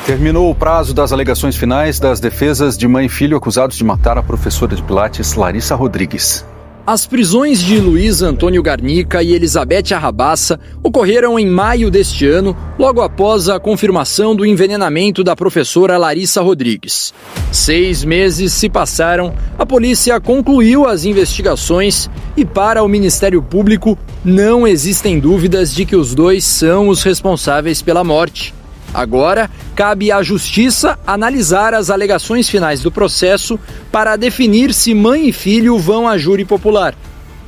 Terminou o prazo das alegações finais das defesas de mãe e filho acusados de matar a professora de Pilates, Larissa Rodrigues. As prisões de Luiz Antônio Garnica e Elizabeth Arrabaça ocorreram em maio deste ano, logo após a confirmação do envenenamento da professora Larissa Rodrigues. 6 meses se passaram, a polícia concluiu as investigações e, para o Ministério Público, não existem dúvidas de que os dois são os responsáveis pela morte. Agora, cabe à Justiça analisar as alegações finais do processo para definir se mãe e filho vão a júri popular.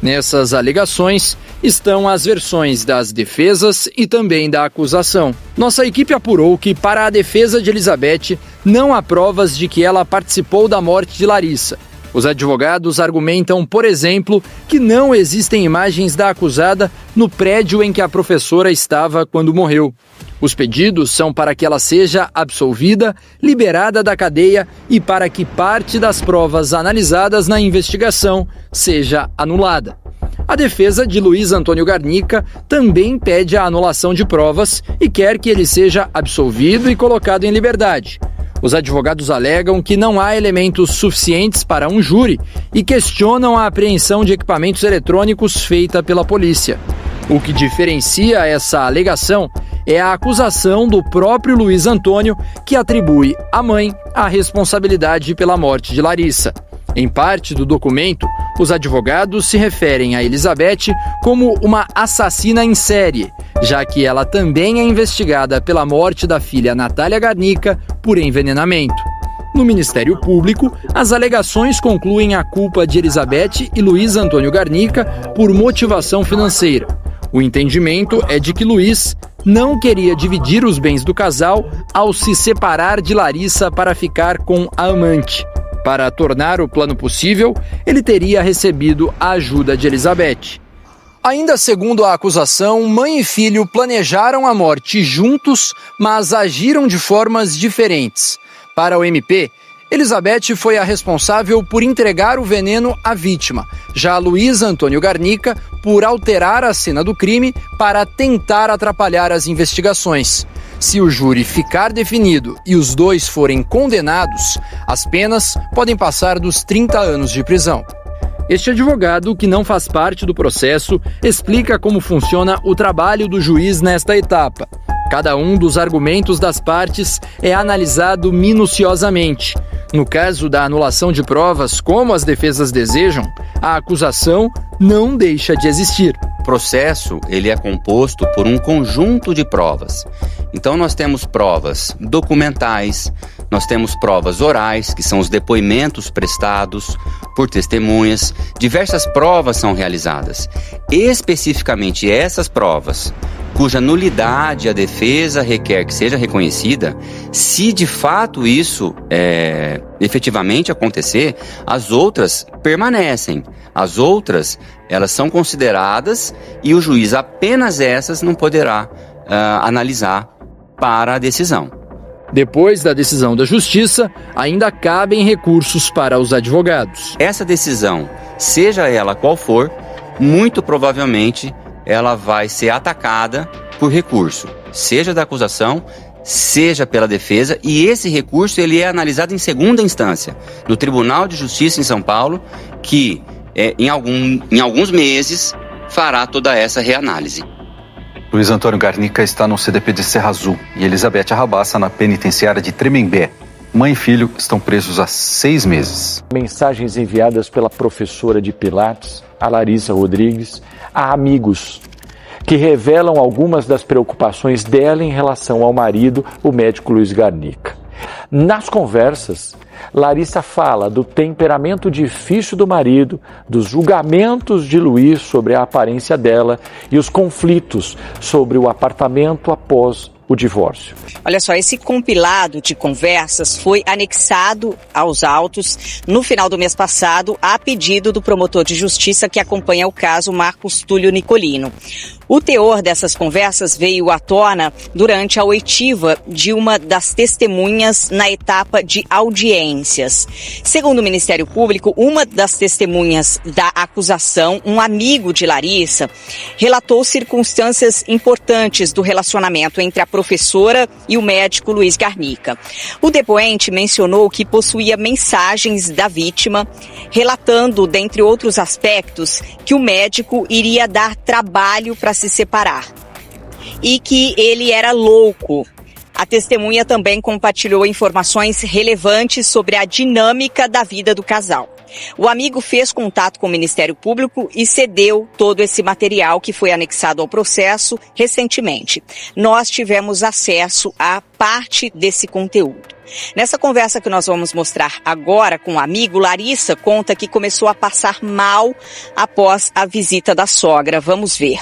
Nessas alegações estão as versões das defesas e também da acusação. Nossa equipe apurou que, para a defesa de Elizabeth, não há provas de que ela participou da morte de Larissa. Os advogados argumentam, por exemplo, que não existem imagens da acusada no prédio em que a professora estava quando morreu. Os pedidos são para que ela seja absolvida, liberada da cadeia e para que parte das provas analisadas na investigação seja anulada. A defesa de Luiz Antônio Garnica também pede a anulação de provas e quer que ele seja absolvido e colocado em liberdade. Os advogados alegam que não há elementos suficientes para um júri e questionam a apreensão de equipamentos eletrônicos feita pela polícia. O que diferencia essa alegação é a acusação do próprio Luiz Antônio, que atribui à mãe a responsabilidade pela morte de Larissa. Em parte do documento, os advogados se referem a Elizabeth como uma assassina em série, já que ela também é investigada pela morte da filha Natália Garnica por envenenamento. No Ministério Público, as alegações concluem a culpa de Elizabeth e Luiz Antônio Garnica por motivação financeira. O entendimento é de que Luiz não queria dividir os bens do casal ao se separar de Larissa para ficar com a amante. Para tornar o plano possível, ele teria recebido a ajuda de Elizabeth. Ainda segundo a acusação, mãe e filho planejaram a morte juntos, mas agiram de formas diferentes. Para o MP, Elizabeth foi a responsável por entregar o veneno à vítima, já Luiz Antônio Garnica por alterar a cena do crime para tentar atrapalhar as investigações. Se o júri ficar definido e os dois forem condenados, as penas podem passar dos 30 anos de prisão. Este advogado, que não faz parte do processo, explica como funciona o trabalho do juiz nesta etapa. Cada um dos argumentos das partes é analisado minuciosamente. No caso da anulação de provas, como as defesas desejam, a acusação não deixa de existir. O processo ele é composto por um conjunto de provas. Então nós temos provas documentais, nós temos provas orais, que são os depoimentos prestados por testemunhas. Diversas provas são realizadas. Especificamente essas provas, cuja nulidade a defesa requer que seja reconhecida, se de fato isso efetivamente acontecer, as outras permanecem. As outras, elas são consideradas e o juiz apenas essas não poderá analisar para a decisão. Depois da decisão da Justiça, ainda cabem recursos para os advogados. Essa decisão, seja ela qual for, muito provavelmente ela vai ser atacada por recurso, seja da acusação, seja pela defesa, e esse recurso ele é analisado em segunda instância, no Tribunal de Justiça em São Paulo, que em alguns meses fará toda essa reanálise. Luiz Antônio Garnica está no CDP de Serra Azul e Elizabeth Arrabaça na penitenciária de Tremembé. Mãe e filho estão presos há 6 meses. Mensagens enviadas pela professora de Pilates, a Larissa Rodrigues, a amigos, que revelam algumas das preocupações dela em relação ao marido, o médico Luiz Garnica. Nas conversas, Larissa fala do temperamento difícil do marido, dos julgamentos de Luiz sobre a aparência dela e os conflitos sobre o apartamento após o divórcio. Olha só, esse compilado de conversas foi anexado aos autos no final do mês passado a pedido do promotor de justiça que acompanha o caso, Marcos Túlio Nicolino. O teor dessas conversas veio à tona durante a oitiva de uma das testemunhas na etapa de audiências. Segundo o Ministério Público, uma das testemunhas da acusação, um amigo de Larissa, relatou circunstâncias importantes do relacionamento entre a professora e o médico Luiz Garnica. O depoente mencionou que possuía mensagens da vítima, relatando, dentre outros aspectos, que o médico iria dar trabalho para se separar e que ele era louco. A testemunha também compartilhou informações relevantes sobre a dinâmica da vida do casal. O amigo fez contato com o Ministério Público e cedeu todo esse material que foi anexado ao processo recentemente. Nós tivemos acesso a parte desse conteúdo. Nessa conversa que nós vamos mostrar agora com o amigo, Larissa conta que começou a passar mal após a visita da sogra. Vamos ver.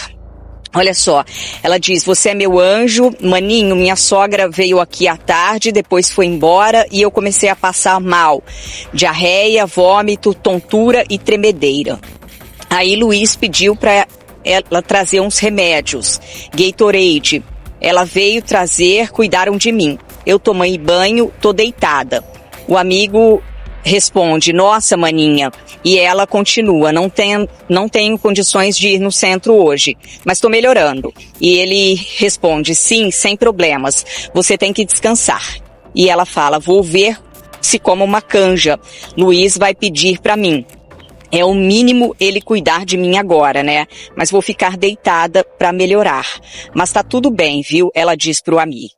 Olha só, ela diz: você é meu anjo, maninho, minha sogra veio aqui à tarde, depois foi embora e eu comecei a passar mal. Diarreia, vômito, tontura e tremedeira. Aí Luiz pediu para ela trazer uns remédios, Gatorade. Ela veio trazer, cuidaram de mim. Eu tomei banho, tô deitada. O amigo responde: nossa, maninha. E ela continua: não tenho condições de ir no centro hoje, mas estou melhorando. E ele responde: sim, sem problemas, você tem que descansar. E ela fala: vou ver se como uma canja. Luiz vai pedir para mim. É o mínimo ele cuidar de mim agora, né? Mas vou ficar deitada para melhorar. Mas tá tudo bem, viu? Ela diz pro amigo.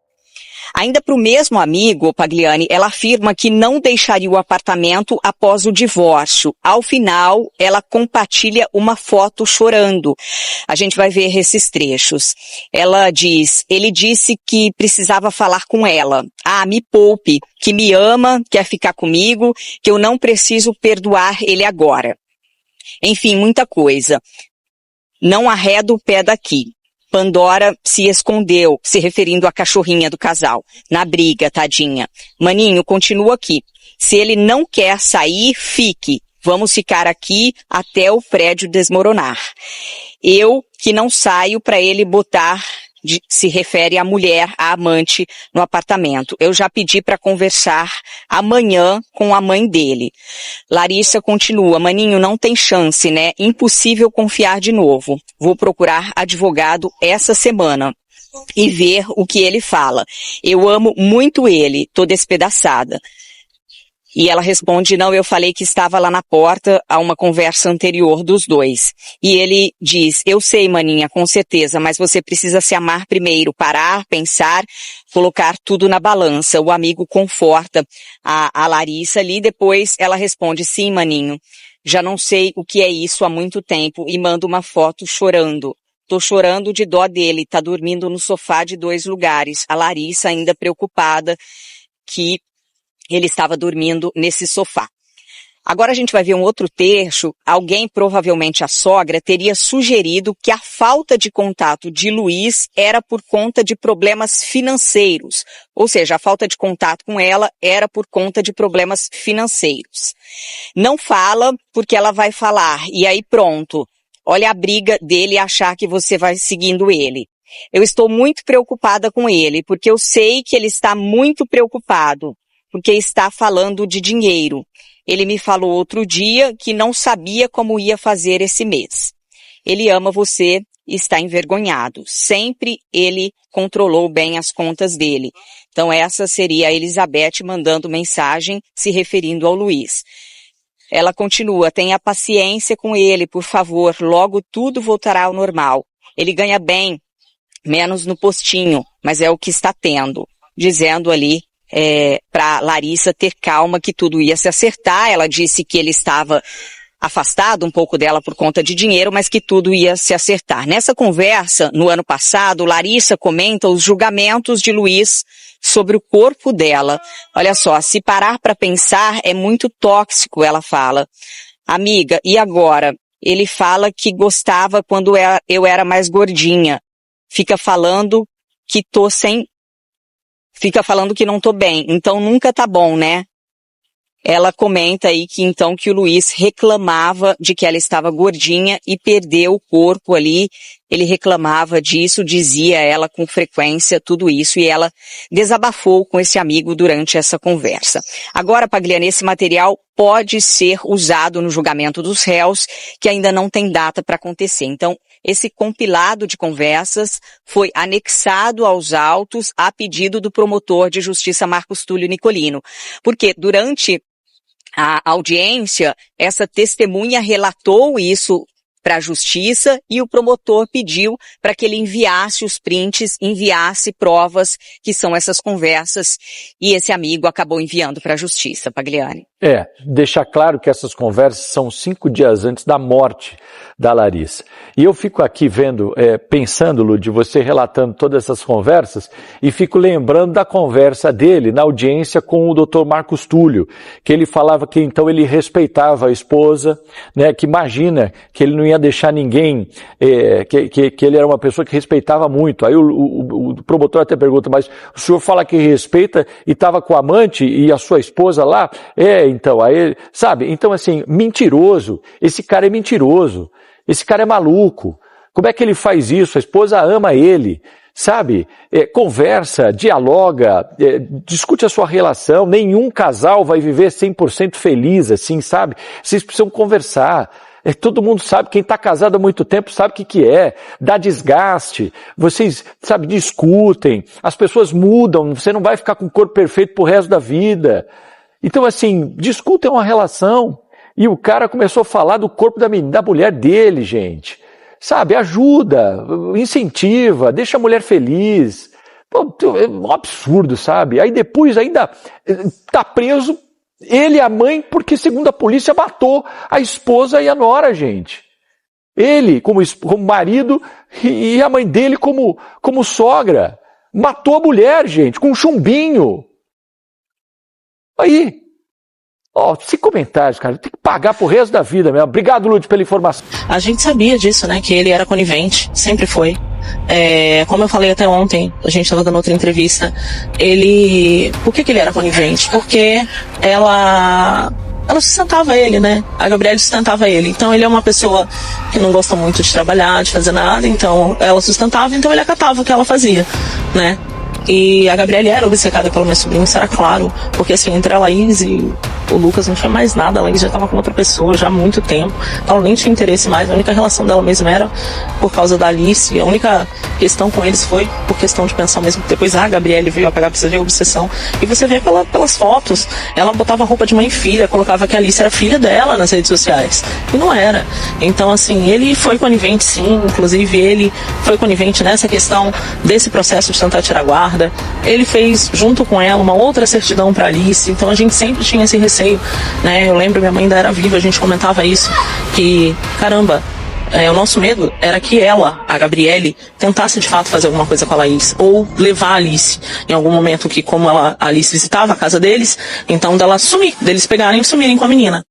Ainda para o mesmo amigo, Pagliani, ela afirma que não deixaria o apartamento após o divórcio. Ao final, ela compartilha uma foto chorando. A gente vai ver esses trechos. Ela diz: ele disse que precisava falar com ela. Ah, me poupe, que me ama, quer ficar comigo, que eu não preciso perdoar ele agora. Enfim, muita coisa. Não arredo o pé daqui. Pandora se escondeu, se referindo à cachorrinha do casal, na briga, tadinha. Maninho, continua aqui. Se ele não quer sair, fique. Vamos ficar aqui até o prédio desmoronar. Eu que não saio para ele botar, se refere à mulher, à amante, no apartamento. Eu já pedi para conversar amanhã com a mãe dele. Larissa continua: maninho, não tem chance, né? Impossível confiar de novo. Vou procurar advogado essa semana e ver o que ele fala. Eu amo muito ele, tô despedaçada. E ela responde: não, eu falei que estava lá na porta a uma conversa anterior dos dois. E ele diz: eu sei, maninha, com certeza, mas você precisa se amar primeiro, parar, pensar, colocar tudo na balança. O amigo conforta a Larissa ali, depois ela responde: sim, maninho, já não sei o que é isso há muito tempo, e manda uma foto chorando. Tô chorando de dó dele, tá dormindo no sofá de 2 lugares. A Larissa ainda preocupada que ele estava dormindo nesse sofá. Agora a gente vai ver um outro trecho. Alguém, provavelmente a sogra, teria sugerido que a falta de contato de Luiz era por conta de problemas financeiros. Ou seja, a falta de contato com ela era por conta de problemas financeiros. Não fala porque ela vai falar. E aí pronto. Olha a briga dele achar que você vai seguindo ele. Eu estou muito preocupada com ele, porque eu sei que ele está muito preocupado, porque está falando de dinheiro. Ele me falou outro dia que não sabia como ia fazer esse mês. Ele ama você e está envergonhado. Sempre ele controlou bem as contas dele. Então essa seria a Elizabeth mandando mensagem se referindo ao Luiz. Ela continua: tenha paciência com ele, por favor, logo tudo voltará ao normal. Ele ganha bem, menos no postinho, mas é o que está tendo. Dizendo ali para Larissa ter calma, que tudo ia se acertar. Ela disse que ele estava afastado um pouco dela por conta de dinheiro, mas que tudo ia se acertar. Nessa conversa, no ano passado, Larissa comenta os julgamentos de Luiz sobre o corpo dela. Olha só, se parar para pensar, é muito tóxico, ela fala. Amiga, e agora? Ele fala que gostava quando eu era mais gordinha. Fica falando que não tô bem, então nunca tá bom, né? Ela comenta aí que então que o Luiz reclamava de que ela estava gordinha e perdeu o corpo ali. Ele reclamava disso, dizia ela com frequência tudo isso, e ela desabafou com esse amigo durante essa conversa. Agora, Pagliani, esse material pode ser usado no julgamento dos réus, que ainda não tem data para acontecer. Então, esse compilado de conversas foi anexado aos autos a pedido do promotor de justiça Marcos Túlio Nicolino, porque durante a audiência, essa testemunha relatou isso para a justiça e o promotor pediu para que ele enviasse os prints, enviasse provas que são essas conversas, e esse amigo acabou enviando para a justiça, Pagliani. Deixar claro que essas conversas são 5 dias antes da morte da Larissa. E eu fico aqui vendo, pensando, Lud, você relatando todas essas conversas, e fico lembrando da conversa dele na audiência com o Dr. Marcos Túlio, que ele falava que então ele respeitava a esposa, né, que imagina que ele não ia deixar ninguém, que ele era uma pessoa que respeitava muito. Aí o promotor até pergunta, mas o senhor fala que respeita e estava com a amante e a sua esposa lá? Então, aí, sabe? Então, assim, mentiroso. Esse cara é mentiroso. Esse cara é maluco. Como é que ele faz isso? A esposa ama ele, sabe? Conversa, dialoga, discute a sua relação. Nenhum casal vai viver 100% feliz, assim, sabe? Vocês precisam conversar. Todo mundo sabe, quem está casado há muito tempo sabe o que é, dá desgaste, vocês, sabe, discutem, as pessoas mudam, você não vai ficar com o corpo perfeito pro resto da vida. Então, assim, discutem uma relação. E o cara começou a falar do corpo da mulher dele, gente. Sabe, ajuda, incentiva, deixa a mulher feliz. Pô, é um absurdo, sabe? Aí depois ainda tá preso ele e a mãe porque, segundo a polícia, matou a esposa e a nora, gente. Ele como marido e a mãe dele como sogra. Matou a mulher, gente, com um chumbinho. Aí, sem comentários, cara, tem que pagar pro resto da vida mesmo. Obrigado, Lud, pela informação. A gente sabia disso, né, que ele era conivente, sempre foi. Como eu falei até ontem, a gente estava dando outra entrevista, por que ele era conivente? Porque ela sustentava ele, né? A Gabriele sustentava ele. Então ele é uma pessoa que não gosta muito de trabalhar, de fazer nada, então ela sustentava, então ele acatava o que ela fazia, né? E a Gabriele era obcecada pelo meu sobrinho, isso era claro, porque assim, entre a Laís e o Lucas não tinha mais nada, a Laís já estava com outra pessoa já há muito tempo, ela nem tinha interesse mais, a única relação dela mesmo era por causa da Alice, a única questão com eles foi por questão de pensão mesmo, depois a Gabriele veio a pagar pra você ver a obsessão, e você vê pelas fotos, ela botava roupa de mãe e filha, colocava que a Alice era filha dela nas redes sociais, e não era. Então assim, ele foi conivente sim, inclusive ele foi conivente nessa questão desse processo de tentar tirar guarda. Ele fez, junto com ela, uma outra certidão para Alice, então a gente sempre tinha esse receio, né? Eu lembro, minha mãe ainda era viva, a gente comentava isso, que, caramba, o nosso medo era que ela, a Gabriele, tentasse de fato fazer alguma coisa com a Laís, ou levar a Alice, em algum momento que, como a Alice visitava a casa deles, então dela sumir, deles pegarem e sumirem com a menina.